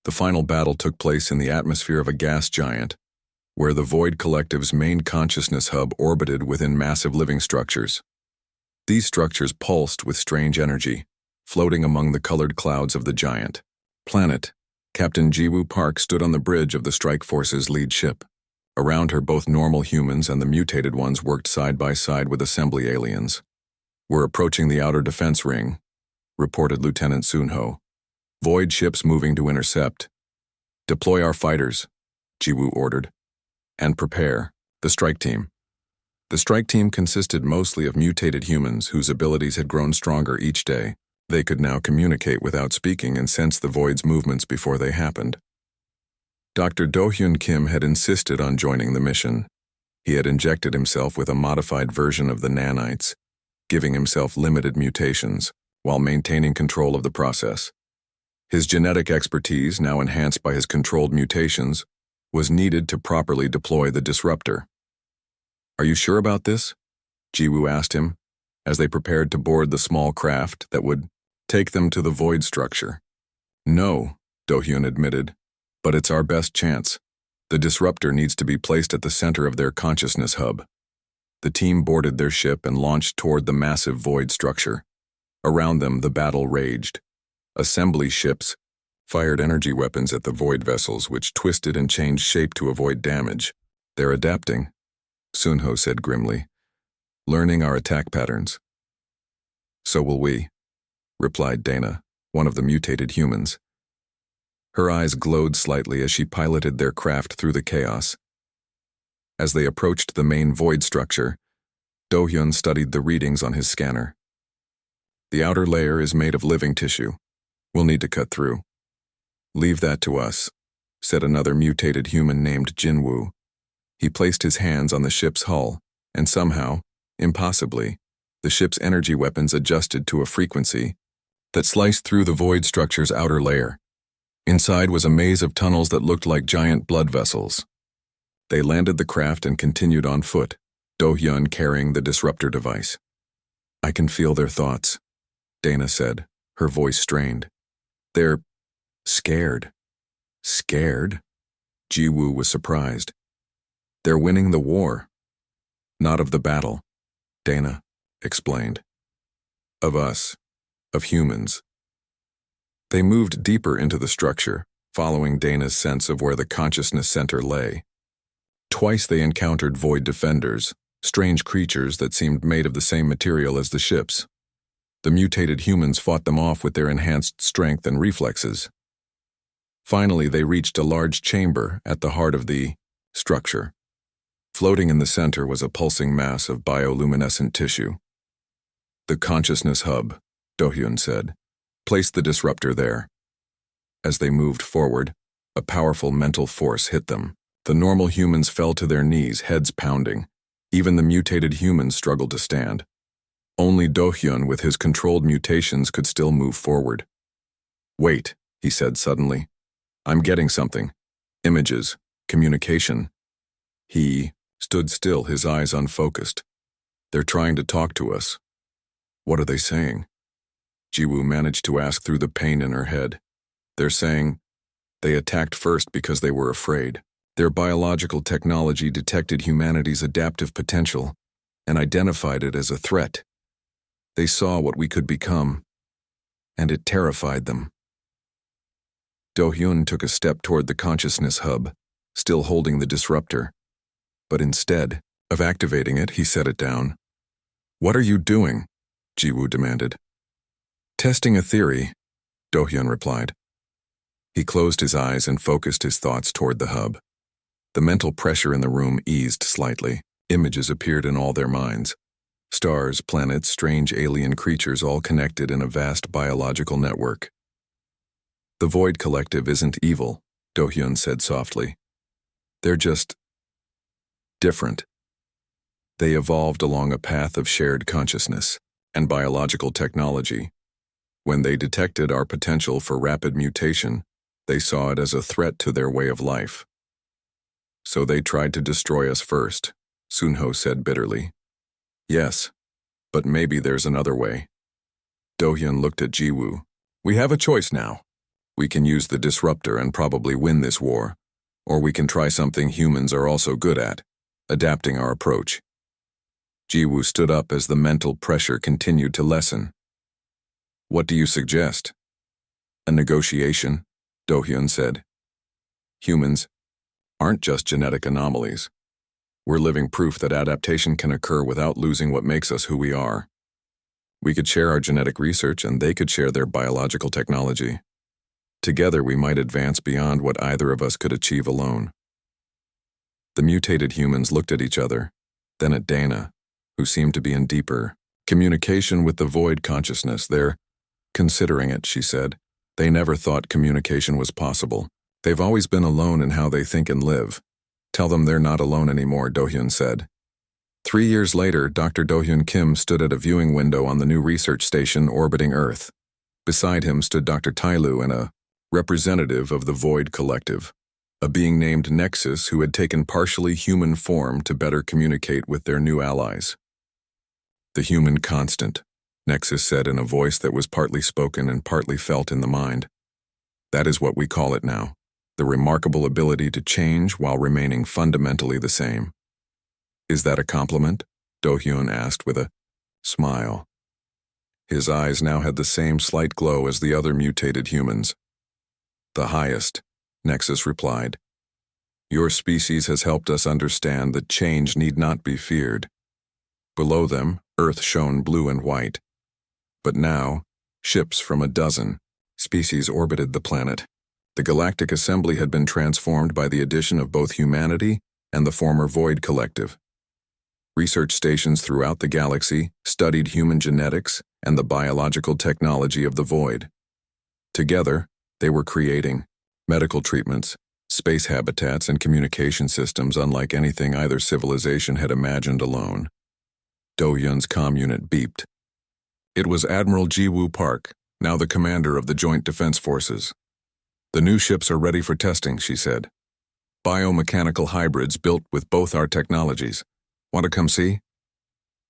The final battle took place in the atmosphere of a gas giant, where the Void Collective's main consciousness hub orbited within massive living structures. These structures pulsed with strange energy, floating among the colored clouds of the giant planet. Captain Jiwoo Park stood on the bridge of the Strike Force's lead ship. Around her, both normal humans and the mutated ones worked side by side with assembly aliens. "We're approaching the outer defense ring," reported Lieutenant Sunho. "Void ships moving to intercept." "Deploy our fighters," Jiwoo ordered. "And prepare the strike team." The strike team consisted mostly of mutated humans whose abilities had grown stronger each day. They could now communicate without speaking and sense the Void's movements before they happened. Dr. Do-hyun Kim had insisted on joining the mission. He had injected himself with a modified version of the nanites, giving himself limited mutations, while maintaining control of the process. His genetic expertise, now enhanced by his controlled mutations, was needed to properly deploy the disruptor. "Are you sure about this?" Jiwoo asked him, as they prepared to board the small craft that would take them to the Void structure. "No," Do-hyun admitted, "but it's our best chance. The disruptor needs to be placed at the center of their consciousness hub." The team boarded their ship and launched toward the massive Void structure. Around them, the battle raged. Assembly ships fired energy weapons at the Void vessels, which twisted and changed shape to avoid damage. "They're adapting," Sunho said grimly, "learning our attack patterns." "So will we," replied Dana, one of the mutated humans. Her eyes glowed slightly as she piloted their craft through the chaos. As they approached the main Void structure, Do-hyun studied the readings on his scanner. "The outer layer is made of living tissue. We'll need to cut through." "Leave that to us," said another mutated human named Jinwoo. He placed his hands on the ship's hull, and somehow, impossibly, the ship's energy weapons adjusted to a frequency that sliced through the Void structure's outer layer. Inside was a maze of tunnels that looked like giant blood vessels. They landed the craft and continued on foot, Do-hyun carrying the disruptor device. "I can feel their thoughts," Dana said, her voice strained. "They're scared." "Scared?" Jiwoo was surprised. "They're winning the war." "Not of the battle," Dana explained. "Of us, of humans." They moved deeper into the structure, following Dana's sense of where the consciousness center lay. Twice they encountered Void defenders, strange creatures that seemed made of the same material as the ships. The mutated humans fought them off with their enhanced strength and reflexes. Finally, they reached a large chamber at the heart of the structure. Floating in the center was a pulsing mass of bioluminescent tissue. "The consciousness hub," Do-hyun said. "Place the disruptor there." As they moved forward, a powerful mental force hit them. The normal humans fell to their knees, heads pounding. Even the mutated humans struggled to stand. Only Do-hyun, with his controlled mutations, could still move forward. "Wait," he said suddenly. "I'm getting something. Images, communication." He stood still, his eyes unfocused. "They're trying to talk to us." "What are they saying?" Jiwoo managed to ask through the pain in her head. "They're saying they attacked first because they were afraid. Their biological technology detected humanity's adaptive potential and identified it as a threat. They saw what we could become, and it terrified them." Do-hyun took a step toward the consciousness hub, still holding the disruptor. But instead of activating it, he set it down. "What are you doing?" Jiwoo demanded. "Testing a theory," Do-hyun replied. He closed his eyes and focused his thoughts toward the hub. The mental pressure in the room eased slightly. Images appeared in all their minds. Stars, planets, strange alien creatures, all connected in a vast biological network. "The Void Collective isn't evil," Do-hyun said softly. "They're just different. They evolved along a path of shared consciousness and biological technology. When they detected our potential for rapid mutation, they saw it as a threat to their way of life. So they tried to destroy us first," Sunho said bitterly. "Yes, but maybe there's another way." Do-hyun looked at Jiwoo. "We have a choice now. We can use the disruptor and probably win this war. Or we can try something humans are also good at, adapting our approach. Jiwoo stood up as the mental pressure continued to lessen. What do you suggest? A negotiation, Do-hyun said. Humans aren't just genetic anomalies. We're living proof that adaptation can occur without losing what makes us who we are. We could share our genetic research and they could share their biological technology. Together we might advance beyond what either of us could achieve alone. The mutated humans looked at each other, then at Dana, who seemed to be in deeper communication with the void consciousness. They're considering it, she said. They never thought communication was possible. They've always been alone in how they think and live. Tell them they're not alone anymore, Do-hyun said. 3 years later, Dr. Do-hyun Kim stood at a viewing window on the new research station orbiting Earth. Beside him stood Dr. Tailu and a representative of the Void Collective, a being named Nexus who had taken partially human form to better communicate with their new allies. The human constant, Nexus said in a voice that was partly spoken and partly felt in the mind. That is what we call it now, the remarkable ability to change while remaining fundamentally the same. Is that a compliment? Do-hyun asked with a smile. His eyes now had the same slight glow as the other mutated humans. The highest, Nexus replied. Your species has helped us understand that change need not be feared. Below them, Earth shone blue and white. But now, ships from a dozen species orbited the planet. The Galactic Assembly had been transformed by the addition of both humanity and the former Void Collective. Research stations throughout the galaxy studied human genetics and the biological technology of the Void. Together, they were creating medical treatments, space habitats, and communication systems unlike anything either civilization had imagined alone. Do-hyun's comm unit beeped. It was Admiral Jiwoo Park, now the commander of the Joint Defense Forces. The new ships are ready for testing, she said. Biomechanical hybrids built with both our technologies. Want to come see?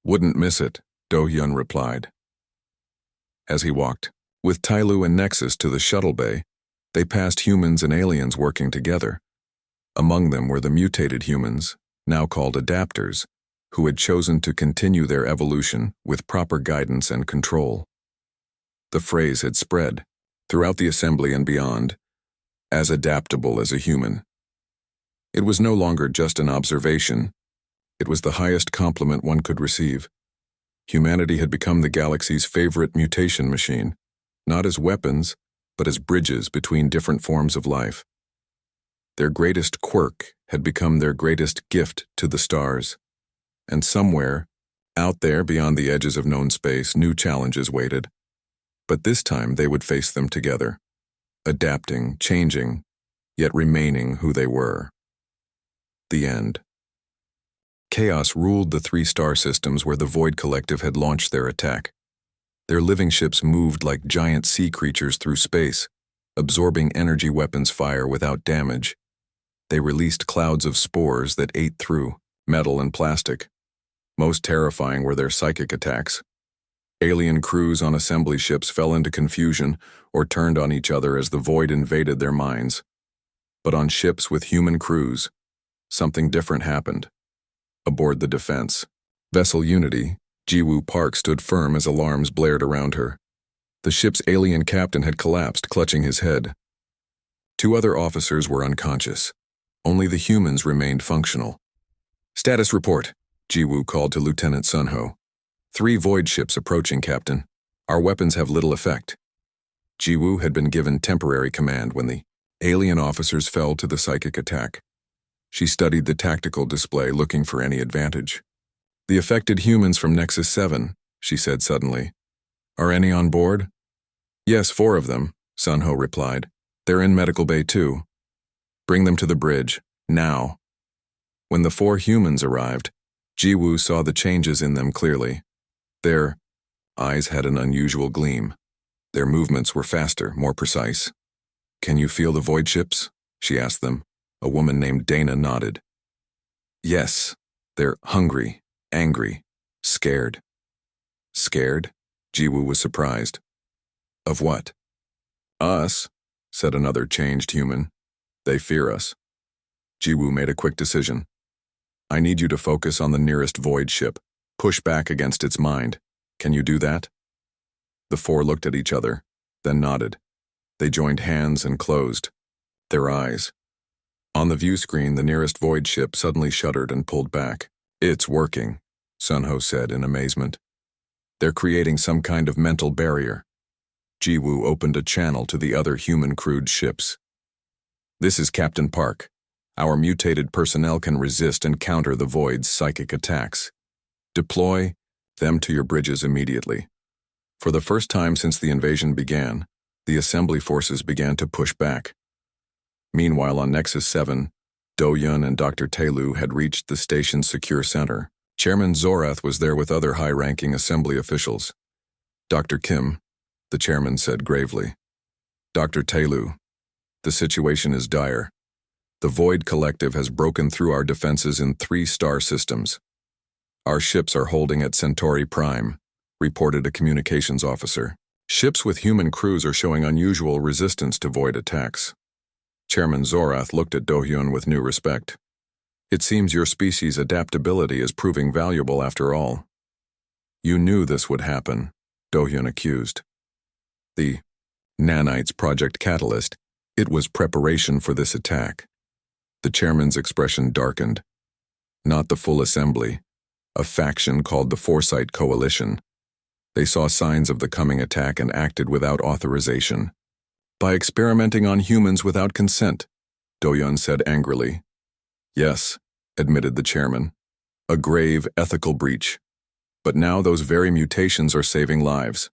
Wouldn't miss it, Do-hyun replied. As he walked, with Tailu and Nexus to the shuttle bay, they passed humans and aliens working together. Among them were the mutated humans, now called adapters, who had chosen to continue their evolution with proper guidance and control. The phrase had spread, throughout the assembly and beyond, as adaptable as a human. It was no longer just an observation. It was the highest compliment one could receive. Humanity had become the galaxy's favorite mutation machine, not as weapons, but as bridges between different forms of life. Their greatest quirk had become their greatest gift to the stars. And somewhere, out there beyond the edges of known space, new challenges waited. But this time they would face them together, adapting, changing, yet remaining who they were. The end. Chaos ruled the 3 star systems where the Void Collective had launched their attack. Their living ships moved like giant sea creatures through space, absorbing energy weapons fire without damage. They released clouds of spores that ate through metal and plastic. Most terrifying were their psychic attacks. Alien crews on assembly ships fell into confusion or turned on each other as the void invaded their minds. But on ships with human crews, something different happened. Aboard the Defense Vessel Unity, Jiwoo Park stood firm as alarms blared around her. The ship's alien captain had collapsed, clutching his head. 2 other officers were unconscious. Only the humans remained functional. Status report, Jiwoo called to Lieutenant Sunho. 3 void ships approaching, Captain. Our weapons have little effect. Jiwoo had been given temporary command when the alien officers fell to the psychic attack. She studied the tactical display, looking for any advantage. The affected humans from Nexus 7, she said suddenly. Are any on board? Yes, 4 of them, Sunho replied. They're in Medical Bay 2. Bring them to the bridge, now. When the 4 humans arrived, Jiwoo saw the changes in them clearly. Their eyes had an unusual gleam. Their movements were faster, more precise. Can you feel the void ships? She asked them. A woman named Dana nodded. Yes, they're hungry, angry, scared. Scared? Jiwoo was surprised. Of what? Us, said another changed human. They fear us. Jiwoo made a quick decision. I need you to focus on the nearest void ship. Push back against its mind. Can you do that? The four looked at each other, then nodded. They joined hands and closed their eyes. On the view screen, the nearest void ship suddenly shuddered and pulled back. It's working, Sunho said in amazement. They're creating some kind of mental barrier. Jiwoo opened a channel to the other human-crewed ships. This is Captain Park. Our mutated personnel can resist and counter the Void's psychic attacks. Deploy them to your bridges immediately. For the first time since the invasion began, the assembly forces began to push back. Meanwhile, on Nexus 7, Do-Yun and Dr. Taelu had reached the station's secure center. Chairman Zorath was there with other high-ranking assembly officials. Dr. Kim, the chairman said gravely. Dr. Taelu, the situation is dire. The Void Collective has broken through our defenses in 3 star systems. Our ships are holding at Centauri Prime, reported a communications officer. Ships with human crews are showing unusual resistance to Void attacks. Chairman Zorath looked at Do-Hyun with new respect. It seems your species' adaptability is proving valuable after all. You knew this would happen, Do-Hyun accused. The Nanites Project Catalyst, it was preparation for this attack. The chairman's expression darkened. Not the full assembly. A faction called the Foresight Coalition. They saw signs of the coming attack and acted without authorization. By experimenting on humans without consent, Do-Hyun said angrily. Yes, admitted the chairman. A grave ethical breach. But now those very mutations are saving lives.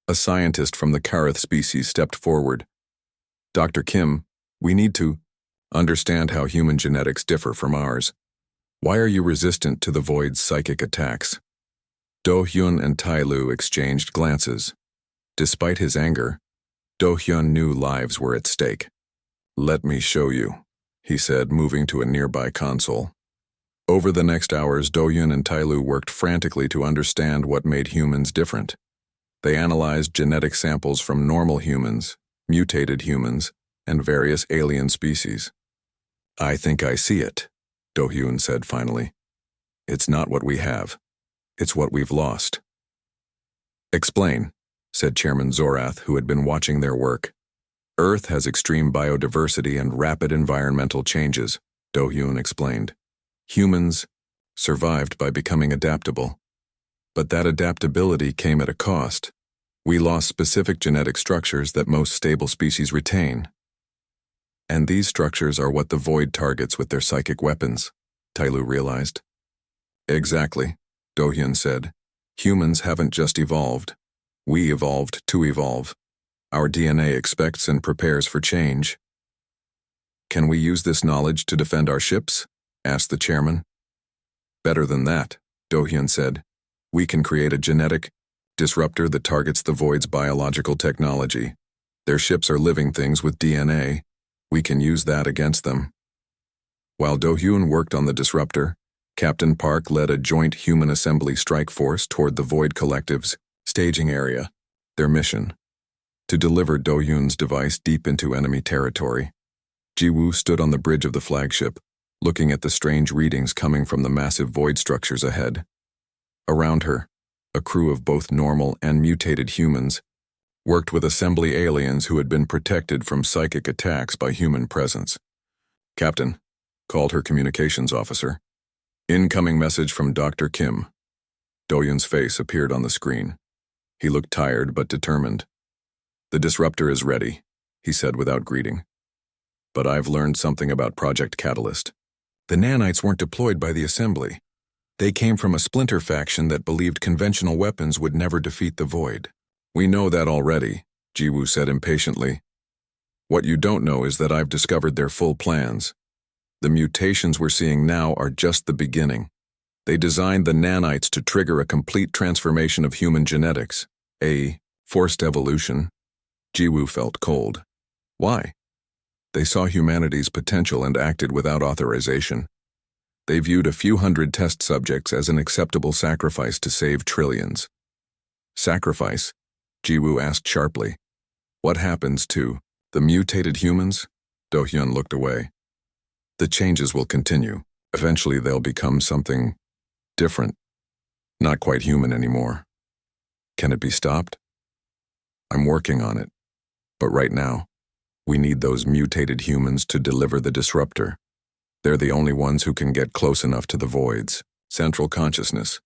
A scientist from the Kareth species stepped forward. Dr. Kim, we need to understand how human genetics differ from ours. Why are you resistant to the Void's psychic attacks? Do-Hyun and Taelu exchanged glances. Despite his anger, Do-Hyun knew lives were at stake. Let me show you, he said, moving to a nearby console. Over the next hours, Do-Hyun and Taelu worked frantically to understand what made humans different. They analyzed genetic samples from normal humans, mutated humans, and various alien species. I think I see it, Do-Hyun said finally. It's not what we have. It's what we've lost. Explain, said Chairman Zorath, who had been watching their work. Earth has extreme biodiversity and rapid environmental changes, Do-Hyun explained. Humans survived by becoming adaptable. But that adaptability came at a cost. We lost specific genetic structures that most stable species retain. And these structures are what the Void targets with their psychic weapons, Taelu realized. Exactly, Do-Hyun said. Humans haven't just evolved. We evolved to evolve. Our DNA expects and prepares for change. Can we use this knowledge to defend our ships? Asked the chairman. Better than that, Do-Hyun said. We can create a genetic disruptor that targets the Void's biological technology. Their ships are living things with DNA. We can use that against them. While Do-Hyun worked on the disruptor, Captain Park led a joint human assembly strike force toward the Void Collective's staging area. Their mission: to deliver Do-Hyun's device deep into enemy territory. Jiwoo stood on the bridge of the flagship, looking at the strange readings coming from the massive Void structures ahead. Around her, a crew of both normal and mutated humans worked with assembly aliens who had been protected from psychic attacks by human presence. Captain, called her communications officer. Incoming message from Dr. Kim. Do-Hyun's face appeared on the screen. He looked tired but determined. The disruptor is ready, he said without greeting. But I've learned something about Project Catalyst. The nanites weren't deployed by the assembly. They came from a splinter faction that believed conventional weapons would never defeat the Void. We know that already, Jiwoo said impatiently. What you don't know is that I've discovered their full plans. The mutations we're seeing now are just the beginning. They designed the nanites to trigger a complete transformation of human genetics, a forced evolution. Jiwoo felt cold. Why? They saw humanity's potential and acted without authorization. They viewed a few hundred test subjects as an acceptable sacrifice to save trillions. Sacrifice? Jiwoo asked sharply. What happens to The mutated humans? Do-hyun looked away. The changes will continue. Eventually they'll become something different. Not quite human anymore. Can it be stopped? I'm working on it. But right now, we need those mutated humans to deliver the disruptor. They're the only ones who can get close enough to the void's central consciousness.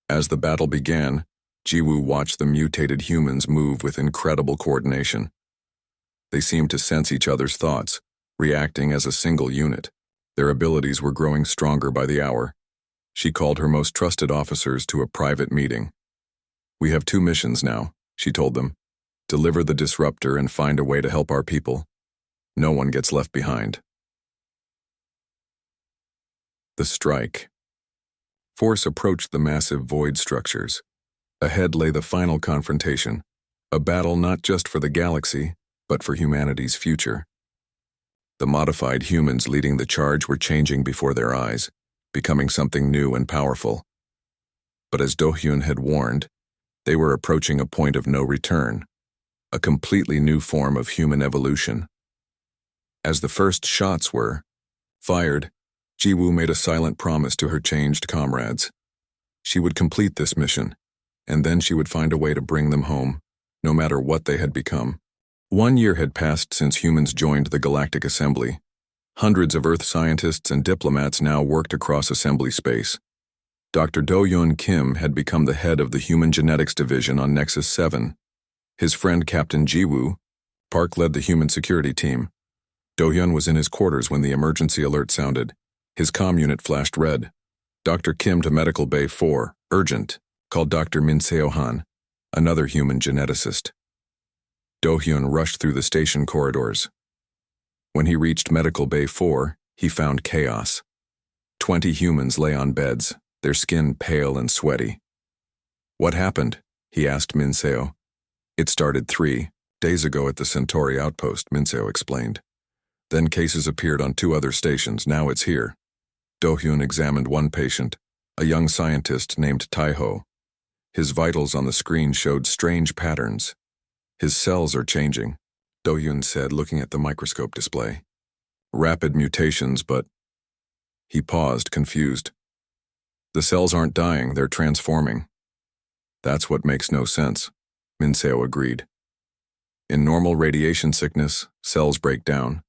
As the battle began, Jiwoo watched the mutated humans move with incredible coordination. They seemed to sense each other's thoughts, reacting as a single unit. Their abilities were growing stronger by the hour. She called her most trusted officers to a private meeting. We have 2 missions now, she told them. Deliver the disruptor and find a way to help our people. No one gets left behind. The strike. Force approached the massive void structures. Ahead lay the final confrontation, a battle not just for the galaxy, but for humanity's future. The modified humans leading the charge were changing before their eyes, becoming something new and powerful. But as Do-hyun had warned, they were approaching a point of no return, a completely new form of human evolution. As the first shots were fired, Jiwoo made a silent promise to her changed comrades. She would complete this mission, and then she would find a way to bring them home, no matter what they had become. 1 year had passed since humans joined the Galactic Assembly. Hundreds of Earth scientists and diplomats now worked across assembly space. Dr. Do-hyun Kim had become the head of the Human Genetics Division on Nexus 7. His friend Captain Jiwoo Park led the human security team. Do-hyun was in his quarters when the emergency alert sounded. His comm unit flashed red. Dr. Kim to Medical Bay 4, urgent, called Dr. Min Seo-han, another human geneticist. Do-hyun rushed through the station corridors. When he reached Medical Bay 4, he found chaos. 20 humans lay on beds, their skin pale and sweaty. What happened? He asked Min Seo. It started 3 days ago at the Centauri outpost, Min Seo explained. Then cases appeared on 2 other stations, now it's here. Do-hyun examined one patient, a young scientist named Taeho. His vitals on the screen showed strange patterns. His cells are changing, Do-hyun said, looking at the microscope display. Rapid mutations, but... He paused, confused. The cells aren't dying, they're transforming. That's what makes no sense, Min Seo agreed. In normal radiation sickness, cells break down.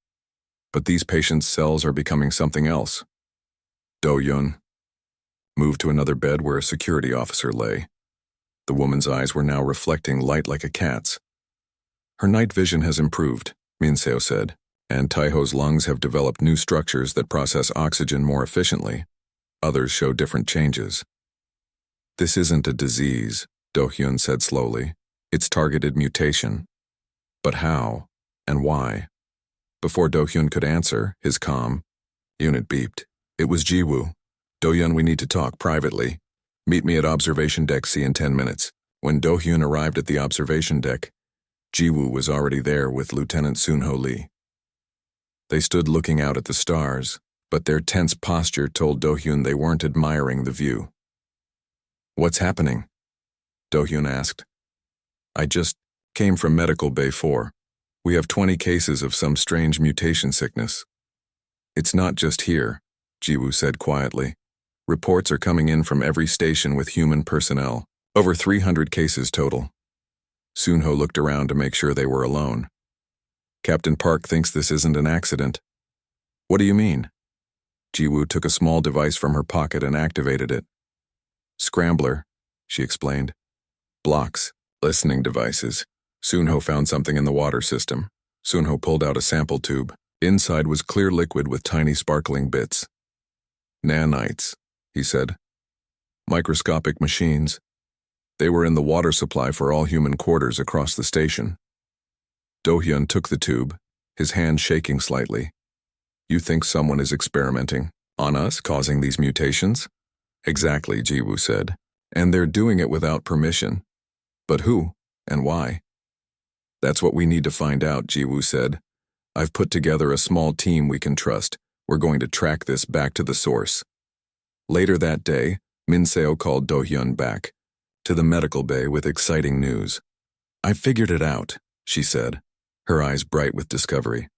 But these patients' cells are becoming something else. Do-hyun moved to another bed where a security officer lay. The woman's eyes were now reflecting light like a cat's. Her night vision has improved, Min Seo said, and Taeho's lungs have developed new structures that process oxygen more efficiently. Others show different changes. This isn't a disease, Do-hyun said slowly. It's targeted mutation. But how? And why? Before Do-hyun could answer, his comm unit beeped. It was Jiwoo. Do-hyun, we need to talk privately. Meet me at observation deck C in 10 minutes. When Do-hyun arrived at the observation deck, Jiwoo was already there with Lieutenant Soon-ho Lee. They stood looking out at the stars, but their tense posture told Do-hyun they weren't admiring the view. What's happening? Do-hyun asked. I just came from Medical Bay 4. We have 20 cases of some strange mutation sickness. It's not just here, Jiwoo said quietly. Reports are coming in from every station with human personnel. Over 300 cases total. Soon-ho looked around to make sure they were alone. Captain Park thinks this isn't an accident. What do you mean? Jiwoo took a small device from her pocket and activated it. Scrambler, she explained. Blocks, listening devices. Soon-ho found something in the water system. Soon-ho pulled out a sample tube. Inside was clear liquid with tiny sparkling bits. Nanites, he said. Microscopic machines. They were in the water supply for all human quarters across the station. Do-hyun took the tube, his hand shaking slightly. You think someone is experimenting on us, causing these mutations? Exactly, Jiwoo said. And they're doing it without permission. But who and why? That's what we need to find out, Jiwoo said. I've put together a small team we can trust. We're going to track this back to the source. Later that day, Min Seo called Do-hyun back to the medical bay with exciting news. I figured it out, she said. her eyes bright with discovery.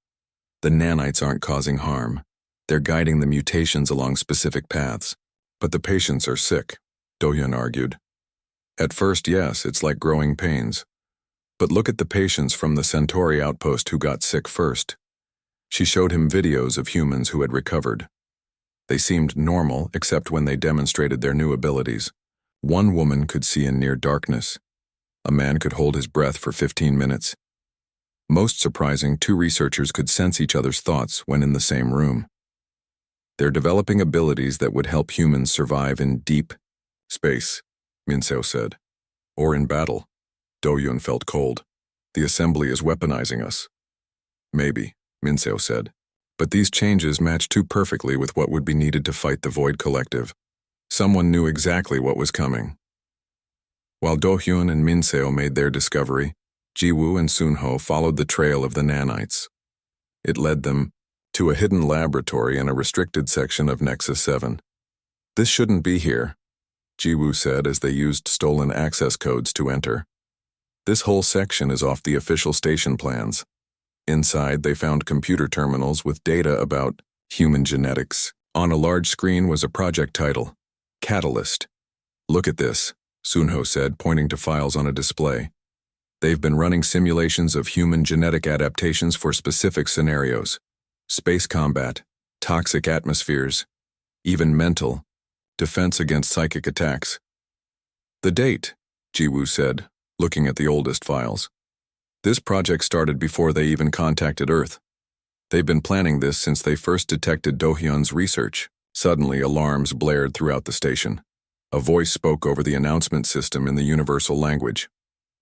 The nanites aren't causing harm. They're guiding the mutations along specific paths. But the patients are sick, Do-hyun argued. At first, yes, it's like growing pains. But look at the patients from the Centauri outpost who got sick first. She showed him videos of humans who had recovered. They seemed normal, except when they demonstrated their new abilities. One woman could see in near darkness. A man could hold his breath for 15 minutes. Most surprising, 2 researchers could sense each other's thoughts when in the same room. They're developing abilities that would help humans survive in deep space, Min-seo said. Or in battle. Do-hyun felt cold. The assembly is weaponizing us. Maybe, Min-seo said. But these changes match too perfectly with what would be needed to fight the Void Collective. Someone knew exactly what was coming. While Do-hyun and Min-seo made their discovery, Ji-woo and Sun-ho followed the trail of the nanites. It led them to a hidden laboratory in a restricted section of Nexus 7. This shouldn't be here, Ji-woo said as they used stolen access codes to enter. This whole section is off the official station plans. Inside, they found computer terminals with data about human genetics. On a large screen was a project title, Catalyst. Look at this, Sun-ho said, pointing to files on a display. They've been running simulations of human genetic adaptations for specific scenarios. Space combat, toxic atmospheres, even mental, defense against psychic attacks. The date, Ji-woo said, looking at the oldest files. This project started before they even contacted Earth. They've been planning this since they first detected Do-hyun's research. Suddenly, alarms blared throughout the station. A voice spoke over the announcement system in the universal language.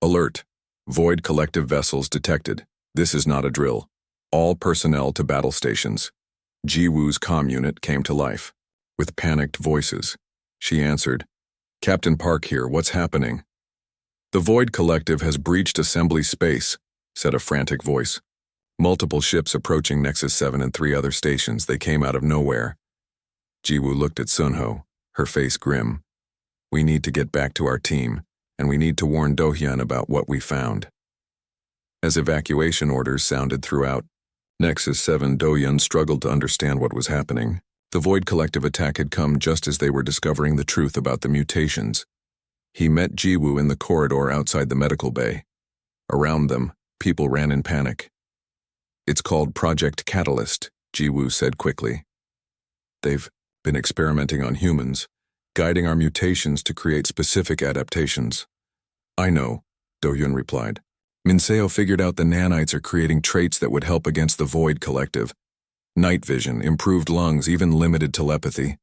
Alert. Void collective vessels detected. This is not a drill. All personnel to battle stations. Ji-woo's comm unit came to life. With panicked voices, she answered, Captain Park here, what's happening? The Void Collective has breached assembly space, said a frantic voice. Multiple ships approaching Nexus 7 and 3 other stations. They came out of nowhere. Ji-woo looked at Sun-ho, her face grim. We need to get back to our team, and we need to warn Do-hyun about what we found. As evacuation orders sounded throughout Nexus 7, Do-hyun struggled to understand what was happening. The Void Collective attack had come just as they were discovering the truth about the mutations. He met Ji-woo in the corridor outside the medical bay. Around them, people ran in panic. It's called Project Catalyst, Ji-woo said quickly. They've been experimenting on humans, guiding our mutations to create specific adaptations. I know, Do-hyun replied. Min-seo figured out the nanites are creating traits that would help against the Void Collective. Night vision, improved lungs, even limited telepathy.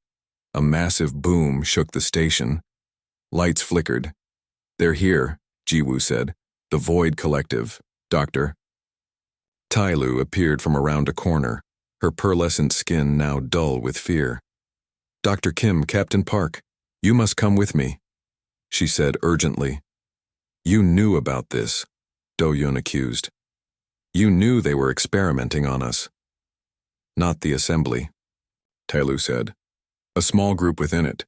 A massive boom shook the station. Lights flickered. They're here, Ji-woo said. The Void Collective, Doctor. Ty-Lu appeared from around a corner, her pearlescent skin now dull with fear. Dr. Kim, Captain Park, you must come with me, she said urgently. You knew about this, Do-hyun accused. You knew they were experimenting on us. Not the assembly, Ty-Lu said. A small group within it.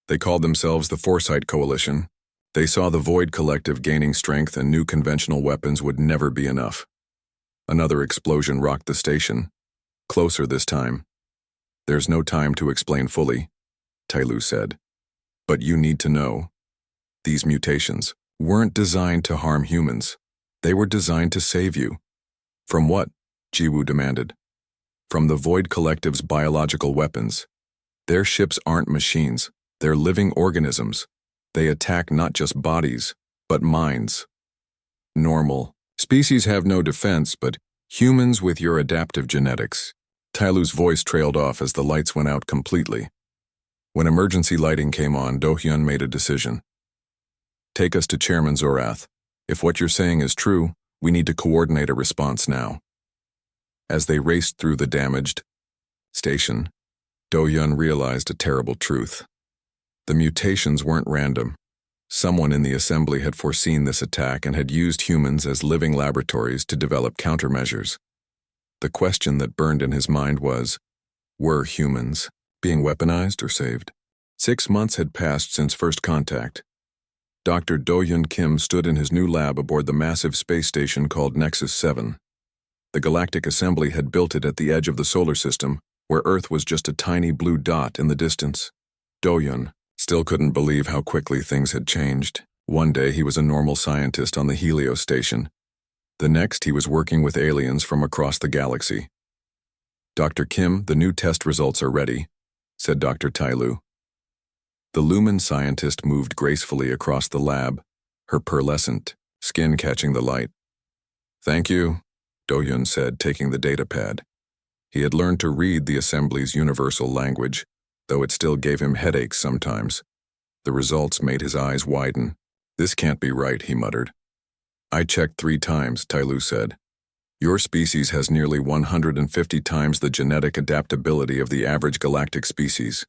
They called themselves the Foresight Coalition. They saw the Void Collective gaining strength and new conventional weapons would never be enough. Another explosion rocked the station. Closer this time. There's no time to explain fully, Ty-Lu said. But you need to know. These mutations weren't designed to harm humans. They were designed to save you. From what? Ji-woo demanded. From the Void Collective's biological weapons. Their ships aren't machines. They're living organisms. They attack not just bodies, but minds. Normal. Species have no defense, but humans with your adaptive genetics. Ty-Lu's voice trailed off as the lights went out completely. When emergency lighting came on, Do-hyun made a decision. Take us to Chairman Zorath. If what you're saying is true, we need to coordinate a response now. As they raced through the damaged station, Do-hyun realized a terrible truth. The mutations weren't random. Someone in the assembly had foreseen this attack and had used humans as living laboratories to develop countermeasures. The question that burned in his mind was, were humans being weaponized or saved? 6 months had passed since first contact. Dr. Do-hyun Kim stood in his new lab aboard the massive space station called Nexus 7. The Galactic Assembly had built it at the edge of the solar system, where Earth was just a tiny blue dot in the distance. Do-hyun still couldn't believe how quickly things had changed. One day he was a normal scientist on the Helios station. The next he was working with aliens from across the galaxy. "Dr. Kim, the new test results are ready," said Dr. Tyloo. The Lumen scientist moved gracefully across the lab, her pearlescent skin catching the light. "Thank you," Do-hyun said, taking the data pad. He had learned to read the Assembly's universal language, though it still gave him headaches sometimes. The results made his eyes widen. "This can't be right," he muttered. "I checked 3 times, Tyloo said. Your species has nearly 150 times the genetic adaptability of the average galactic species."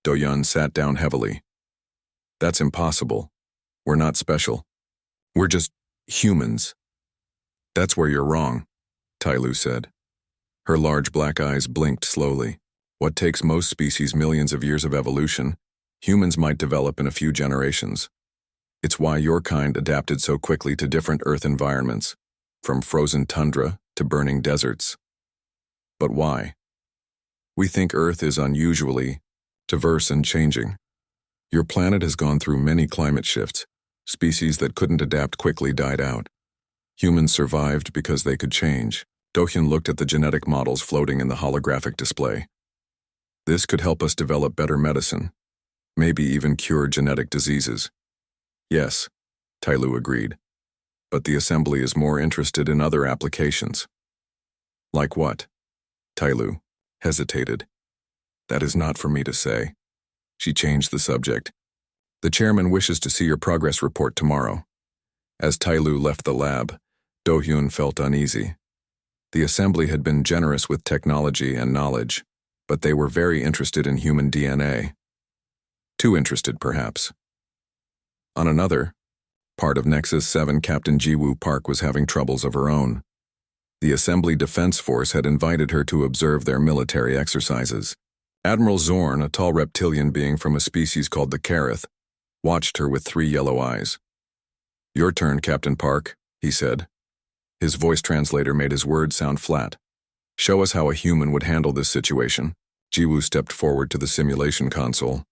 Do-hyun sat down heavily. "That's impossible. We're not special. We're just humans." "That's where you're wrong," Tyloo said. Her large black eyes blinked slowly. "What takes most species millions of years of evolution, humans might develop in a few generations. It's why your kind adapted so quickly to different Earth environments, from frozen tundra to burning deserts." "But why?" "We think Earth is unusually diverse and changing. Your planet has gone through many climate shifts. Species that couldn't adapt quickly died out. Humans survived because they could change." Do-hyun looked at the genetic models floating in the holographic display. "This could help us develop better medicine, maybe even cure genetic diseases." "Yes," Tyloo agreed. "But the Assembly is more interested in other applications." "Like what?" Tyloo hesitated. "That is not for me to say." She changed the subject. "The chairman wishes to see your progress report tomorrow." As Tyloo left the lab, Do-hyun felt uneasy. The Assembly had been generous with technology and knowledge, but they were very interested in human DNA. Too interested, perhaps. On another part of Nexus 7, Captain Ji-woo Park was having troubles of her own. The Assembly Defense Force had invited her to observe their military exercises. Admiral Zorn, a tall reptilian being from a species called the Kareth, watched her with 3 yellow eyes. "Your turn, Captain Park," he said. His voice translator made his words sound flat. "Show us how a human would handle this situation." Ji-woo stepped forward to the simulation console.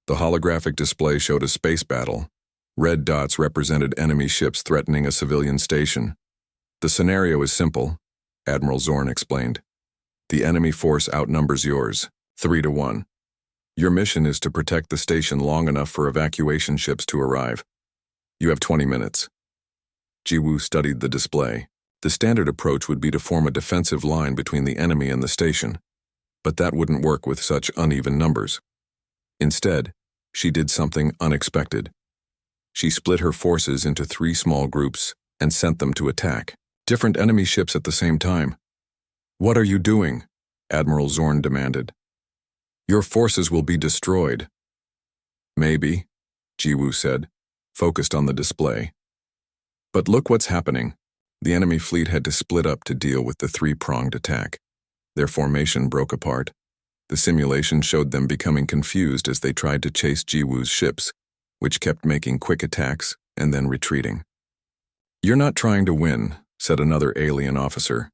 The holographic display showed a space battle. Red dots represented enemy ships threatening a civilian station. "The scenario is simple," Admiral Zorn explained. "The enemy force outnumbers yours, 3-1. Your mission is to protect the station long enough for evacuation ships to arrive. You have 20 minutes. Ji-woo studied the display. The standard approach would be to form a defensive line between the enemy and the station, but that wouldn't work with such uneven numbers. Instead, she did something unexpected. She split her forces into 3 small groups and sent them to attack different enemy ships at the same time. "What are you doing?" Admiral Zorn demanded. "Your forces will be destroyed." "Maybe," Ji-woo said, focused on the display. "But look what's happening." The enemy fleet had to split up to deal with the 3-pronged attack. Their formation broke apart. The simulation showed them becoming confused as they tried to chase Ji-woo's ships, which kept making quick attacks and then retreating. "You're not trying to win," said another alien officer.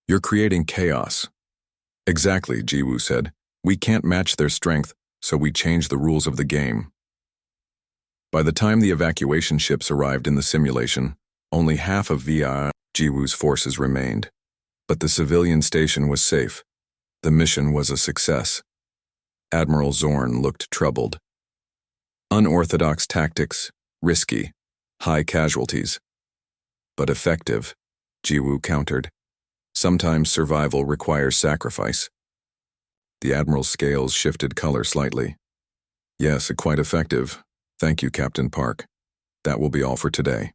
"You're creating chaos." "Exactly," Ji-woo said. "We can't match their strength, so we changed the rules of the game." By the time the evacuation ships arrived in the simulation, only half of Ji-woo's forces remained. But the civilian station was safe. The mission was a success. Admiral Zorn looked troubled. "Unorthodox tactics, risky, high casualties. But effective," Ji-woo countered. "Sometimes survival requires sacrifice." The Admiral's scales shifted color slightly. "Yes, quite effective. Thank you, Captain Park. That will be all for today."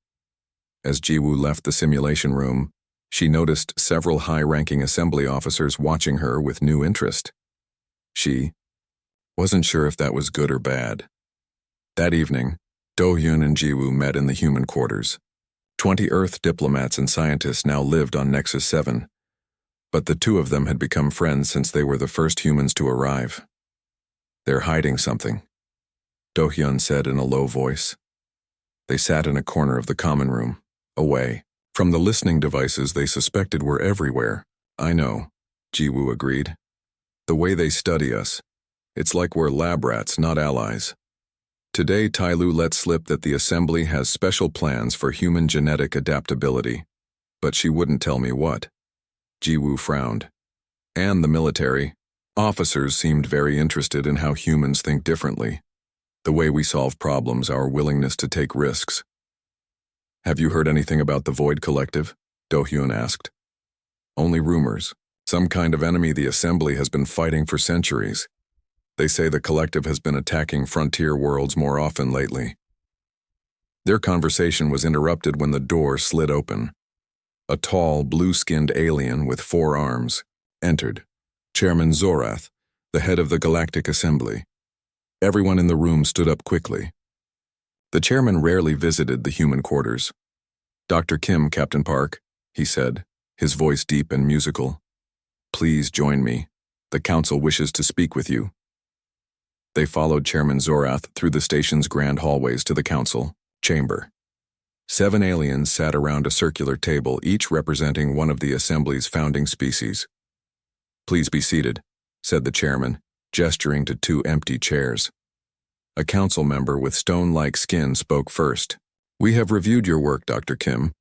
As Ji-woo left the simulation room, she noticed several high-ranking assembly officers watching her with new interest. She wasn't sure if that was good or bad. That evening, Do-hyun and Ji-woo met in the human quarters. 20 Earth diplomats and scientists now lived on Nexus 7, but the 2 of them had become friends since they were the first humans to arrive. "They're hiding something," Do-hyun said in a low voice. They sat in a corner of the common room, away, From the listening devices they suspected were everywhere. I know, Jiwoo agreed. The way they study us. It's like we're lab rats, not allies. Today, Tyloo let slip that the Assembly has special plans for human genetic adaptability. But she wouldn't tell me what. Jiwoo frowned. And the military. Officers seemed very interested in how humans think differently. The way we solve problems, our willingness to take risks. Have you heard anything about the Void Collective? Do-hyun asked. Only rumors. Some kind of enemy the Assembly has been fighting for centuries. They say the collective has been attacking frontier worlds more often lately. Their conversation was interrupted when the door slid open. A tall, blue-skinned alien with 4 arms entered. Chairman Zorath, the head of the Galactic Assembly. Everyone in the room stood up quickly. The chairman rarely visited the human quarters. Dr. Kim, Captain Park, he said, his voice deep and musical. Please join me. The council wishes to speak with you. They followed Chairman Zorath through the station's grand hallways to the council chamber. 7 aliens sat around a circular table, each representing one of the Assembly's founding species. Please be seated, said the chairman, gesturing to 2 empty chairs. A council member with stone-like skin spoke first. We have reviewed your work, Dr. Kim.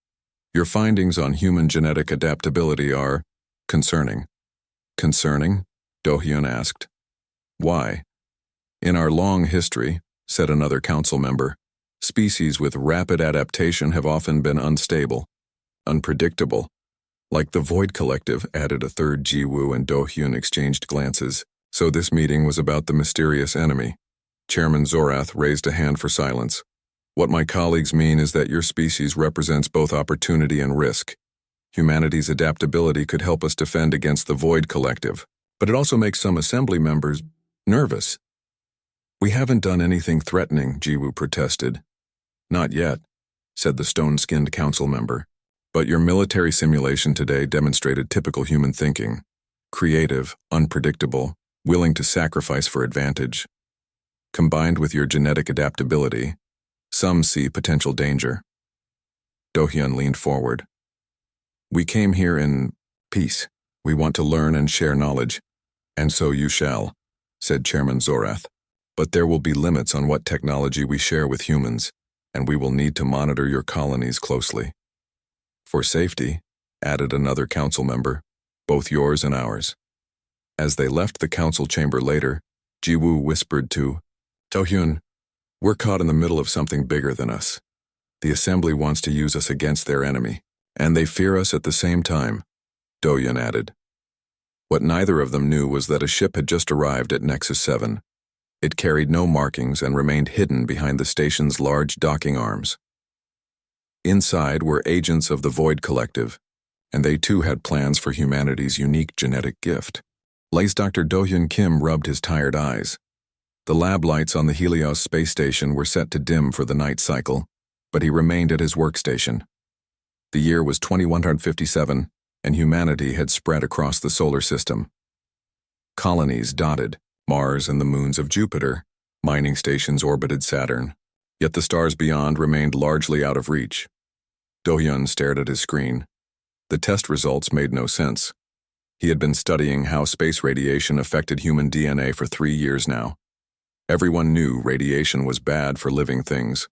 Your findings on human genetic adaptability are concerning. Concerning? Do-hyun asked. Why? In our long history, said another council member, species with rapid adaptation have often been unstable, unpredictable. Like the Void Collective, added a third. Jiwoo and Do-hyun exchanged glances. So this meeting was about the mysterious enemy. Chairman Zorath raised a hand for silence. What my colleagues mean is that your species represents both opportunity and risk. Humanity's adaptability could help us defend against the Void Collective, but it also makes some Assembly members nervous. We haven't done anything threatening, Jiwoo protested. Not yet, said the stone-skinned council member. But your military simulation today demonstrated typical human thinking. Creative, unpredictable, willing to sacrifice for advantage. Combined with your genetic adaptability, some see potential danger. Do-hyun leaned forward. We came here in peace. We want to learn and share knowledge. And so you shall, said Chairman Zorath. But there will be limits on what technology we share with humans, and we will need to monitor your colonies closely. For safety, added another council member, both yours and ours. As they left the council chamber later, Jiwoo whispered to Do-hyun, we're caught in the middle of something bigger than us. The Assembly wants to use us against their enemy, and they fear us at the same time, Do-hyun added. What neither of them knew was that a ship had just arrived at Nexus 7. It carried no markings and remained hidden behind the station's large docking arms. Inside were agents of the Void Collective, and they too had plans for humanity's unique genetic gift. Lace Dr. Do-hyun Kim rubbed his tired eyes. The lab lights on the Helios space station were set to dim for the night cycle, but he remained at his workstation. The year was 2157, and humanity had spread across the solar system. Colonies dotted Mars and the moons of Jupiter, mining stations orbited Saturn, yet the stars beyond remained largely out of reach. Do-hyun stared at his screen. The test results made no sense. He had been studying how space radiation affected human DNA for 3 years now. Everyone knew radiation was bad for living things.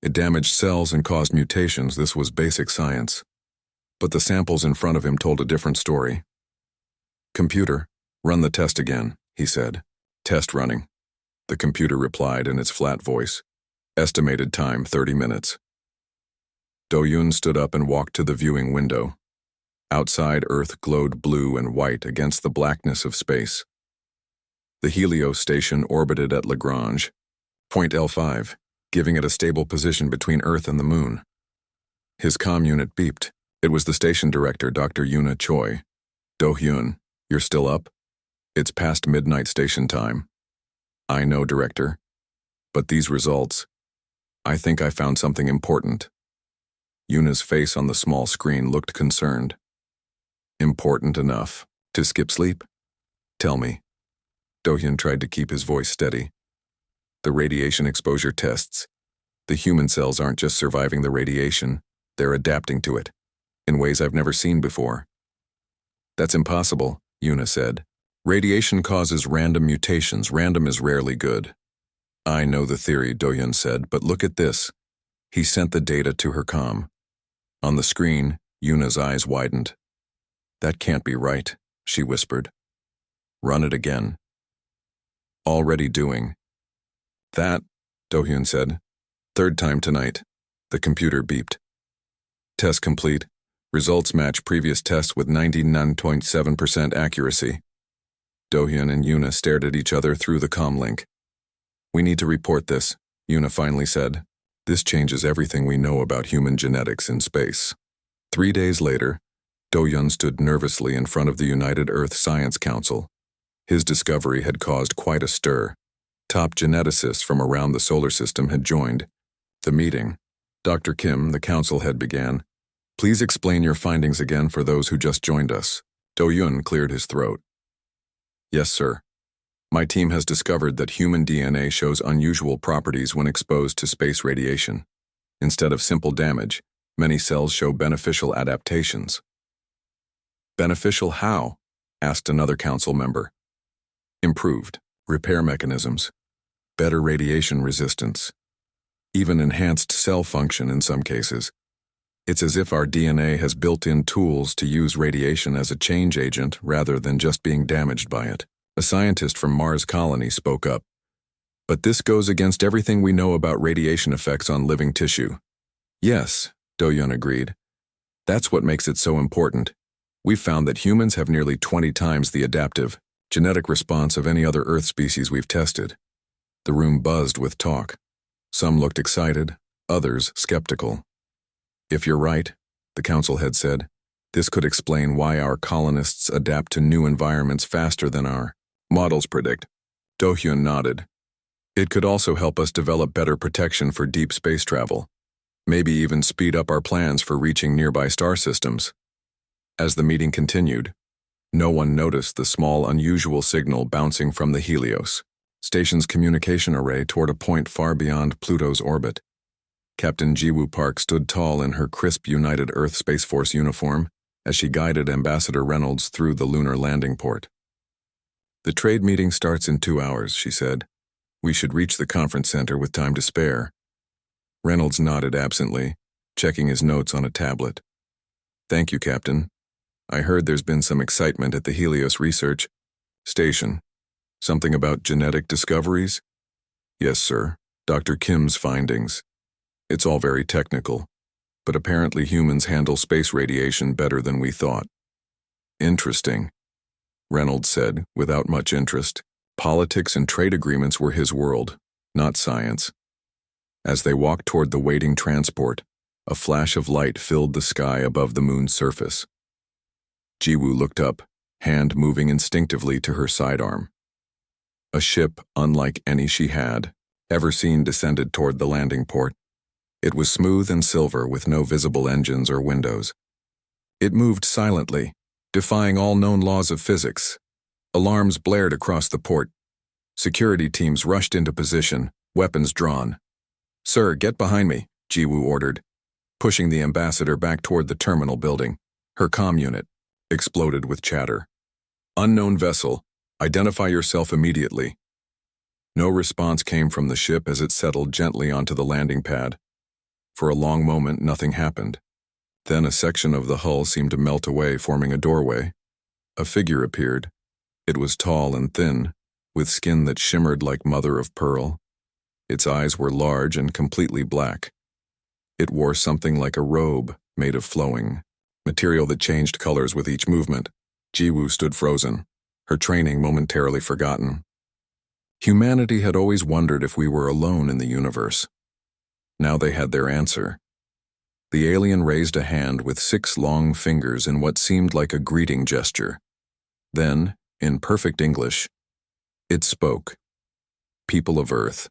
It damaged cells and caused mutations. This was basic science. But the samples in front of him told a different story. Computer, run the test again, he said. Test running. The computer replied in its flat voice. Estimated time 30 minutes. Do-hyun stood up and walked to the viewing window. Outside, Earth glowed blue and white against the blackness of space. The Helios station orbited at Lagrange, point L5, giving it a stable position between Earth and the Moon. His comm unit beeped. It was the station director, Dr. Yuna Choi. Do-hyun, you're still up? It's past midnight station time. I know, Director. But these results, I think I found something important. Yuna's face on the small screen looked concerned. Important enough to skip sleep? Tell me. Do-hyun tried to keep his voice steady. The radiation exposure tests. The human cells aren't just surviving the radiation, They're adapting to it, in ways I've never seen before. That's impossible, Yuna said. Radiation causes random mutations. Random is rarely good. I know the theory, Do-hyun said, but look at this. He sent the data to her comm. On the screen, Yuna's eyes widened. That can't be right, she whispered. Run it again. Already doing. That, Do-hyun said. Third time tonight. The computer beeped. Test complete. Results match previous tests with 99.7% accuracy. Do-hyun and Yuna stared at each other through the comm link. We need to report this, Yuna finally said. This changes everything we know about human genetics in space. 3 days later, Do-hyun stood nervously in front of the United Earth Science Council. His discovery had caused quite a stir. Top geneticists from around the solar system had joined. The meeting. Dr. Kim, the council head, began. Please explain your findings again for those who just joined us. Do-hyun cleared his throat. Yes, sir. My team has discovered that human DNA shows unusual properties when exposed to space radiation. Instead of simple damage, many cells show beneficial adaptations. Beneficial how? Asked another council member. Improved repair mechanisms, better radiation resistance, even enhanced cell function in some cases. It's as if our DNA has built-in tools to use radiation as a change agent rather than just being damaged by it. A scientist from Mars Colony spoke up. But this goes against everything we know about radiation effects on living tissue. Yes, Do-hyun agreed. That's what makes it so important. We've found that humans have nearly 20 times the adaptive, genetic response of any other Earth species we've tested. The room buzzed with talk. Some looked excited, others skeptical. If you're right, the council head said, this could explain why our colonists adapt to new environments faster than our models predict. Do-hyun nodded. It could also help us develop better protection for deep space travel, maybe even speed up our plans for reaching nearby star systems. As the meeting continued, no one noticed the small, unusual signal bouncing from the Helios station's communication array toward a point far beyond Pluto's orbit. Captain Jiwoo Park stood tall in her crisp United Earth Space Force uniform as she guided Ambassador Reynolds through the lunar landing port. The trade meeting starts in 2 hours, she said. We should reach the conference center with time to spare. Reynolds nodded absently, checking his notes on a tablet. Thank you, Captain. I heard there's been some excitement at the Helios Research Station. Something about genetic discoveries? Yes, sir. Dr. Kim's findings. It's all very technical, but apparently humans handle space radiation better than we thought. Interesting, Reynolds said, without much interest. Politics and trade agreements were his world, not science. As they walked toward the waiting transport, a flash of light filled the sky above the moon's surface. Jiwoo looked up, hand moving instinctively to her sidearm. A ship unlike any she had ever seen descended toward the landing port. It was smooth and silver with no visible engines or windows. It moved silently, defying all known laws of physics. Alarms blared across the port. Security teams rushed into position, weapons drawn. Sir, get behind me, Jiwoo ordered, pushing the ambassador back toward the terminal building. Her comm unit exploded with chatter. Unknown vessel, identify yourself immediately. No response came from the ship as it settled gently onto the landing pad. For a long moment, nothing happened. Then a section of the hull seemed to melt away, forming a doorway. A figure appeared. It was tall and thin, with skin that shimmered like mother of pearl. Its eyes were large and completely black. It wore something like a robe made of flowing material that changed colors with each movement. Jiwoo stood frozen, her training momentarily forgotten. Humanity had always wondered if we were alone in the universe. Now they had their answer. The alien raised a hand with 6 long fingers in what seemed like a greeting gesture. Then, in perfect English, it spoke. People of Earth.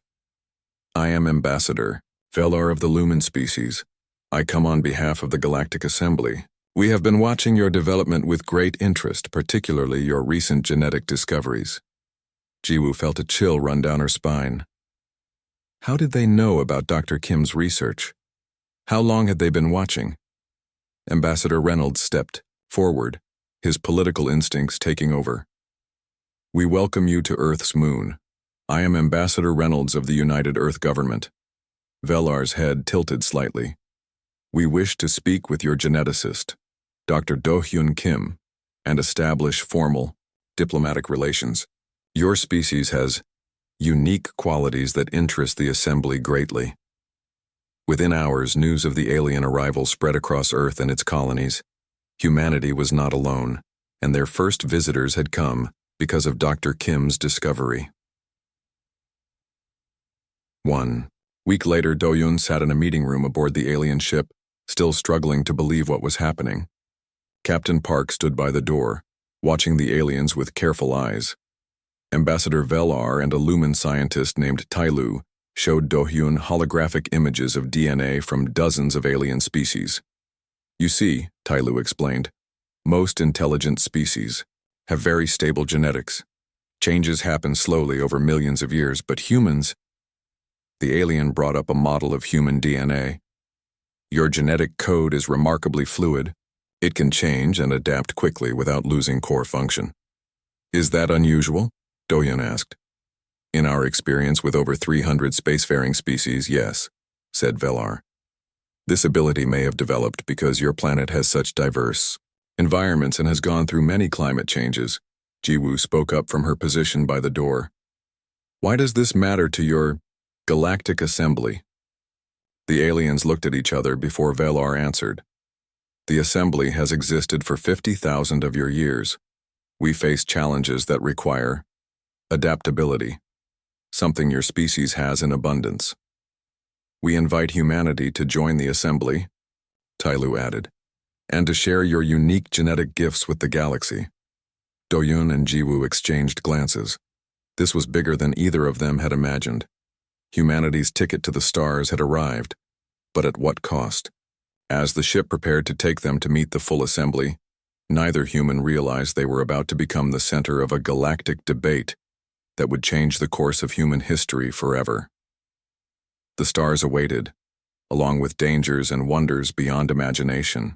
I am Ambassador, Velar of the Lumen species. I come on behalf of the Galactic Assembly. We have been watching your development with great interest, particularly your recent genetic discoveries. Jiwoo felt a chill run down her spine. How did they know about Dr. Kim's research? How long had they been watching? Ambassador Reynolds stepped forward, his political instincts taking over. We welcome you to Earth's moon. I am Ambassador Reynolds of the United Earth Government. Velar's head tilted slightly. We wish to speak with your geneticist, Dr. Do-Hyun Kim, and establish formal, diplomatic relations. Your species has unique qualities that interest the Assembly greatly. Within hours, news of the alien arrival spread across Earth and its colonies. Humanity was not alone, and their first visitors had come because of Dr. Kim's discovery. 1 week later, Do-Hyun sat in a meeting room aboard the alien ship, still struggling to believe what was happening. Captain Park stood by the door, watching the aliens with careful eyes. Ambassador Velar and a Lumen scientist named Tyloo showed Do-Hyun holographic images of DNA from dozens of alien species. You see, Tyloo explained, most intelligent species have very stable genetics. Changes happen slowly over millions of years, but humans... The alien brought up a model of human DNA. Your genetic code is remarkably fluid. It can change and adapt quickly without losing core function. Is that unusual? Do-Hyun asked. In our experience with over 300 spacefaring species, yes, said Velar. This ability may have developed because your planet has such diverse environments and has gone through many climate changes. Jiwoo spoke up from her position by the door. Why does this matter to your Galactic Assembly? The aliens looked at each other before Velar answered. The Assembly has existed for 50,000 of your years. We face challenges that require adaptability, something your species has in abundance. We invite humanity to join the Assembly, Tyloo added, and to share your unique genetic gifts with the galaxy. Do-Hyun and Jiwoo exchanged glances. This was bigger than either of them had imagined. Humanity's ticket to the stars had arrived, but at what cost? As the ship prepared to take them to meet the full Assembly, neither human realized they were about to become the center of a galactic debate that would change the course of human history forever. The stars awaited, along with dangers and wonders beyond imagination.